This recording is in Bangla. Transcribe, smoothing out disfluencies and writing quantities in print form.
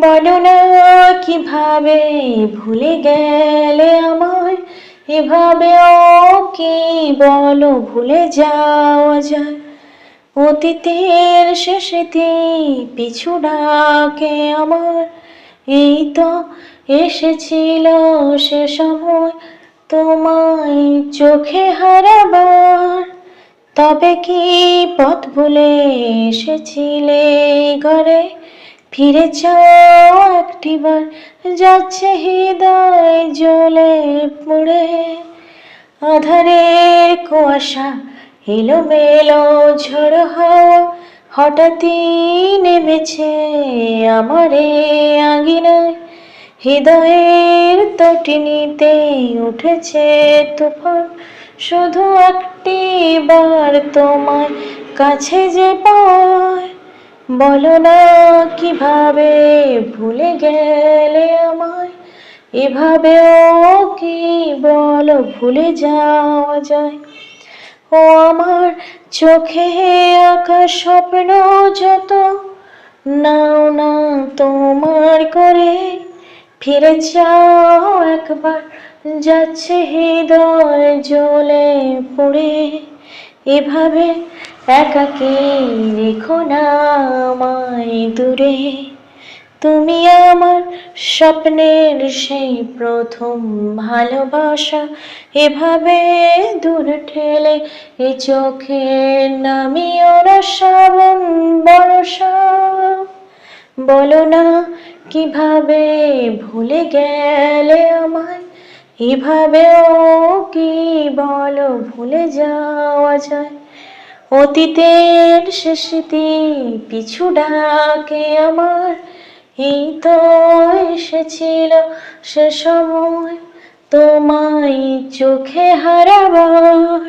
বলো না কিভাবে ভুলে গেলে আমায়, এভাবেও কি বলো ভুলে যাওয়া যায়? অতীতের সে স্মৃতি পিছু ডাকে আমার, এই তো এসেছিল সে সময় তোমায় চোখে হারাবার। তবে কি পথ ভুলে এসেছিলে ঘরে, ফিরে চাও একটিবার, যাচ্ছে হৃদয় জ্বলে পুড়ে। আধারের কুয়াশা এলোমেলো ঝড় হাওয়া হঠাৎই নেমেছে আমার এই আঙিনায়। হৃদয়ের তটিনীতে উঠেছে তুফান, শুধু একটি বার তোমায় কাছে যে পায়। বলো না কিভাবে ভুলে গেলে আমায়, এভাবেও কি বলো ভুলে যাওয়া যায়? ও আমার চোখে আঁকা স্বপ্ন যত, নাও না তোমার করে, ফিরে চাও একবার, যাচ্ছে হৃদয় জ্বলে পুড়ে। এভাবে একাকী রেখো না আমায় দূরে, তুমি আমার স্বপ্নের সেই প্রথম ভালোবাসা। এভাবে দূর ঠেলে এ চোখে নামিও না শ্রাবণ বর্ষা। বলো না কিভাবে ভুলে গেলে আমায়, এভাবেও কি বলো ভুলে যাওয়া যায়? অতীতের সে স্মৃতি পিছু ডাকে আমার, এই তো এসেছিল সে সময় তোমায় চোখে হারাবার।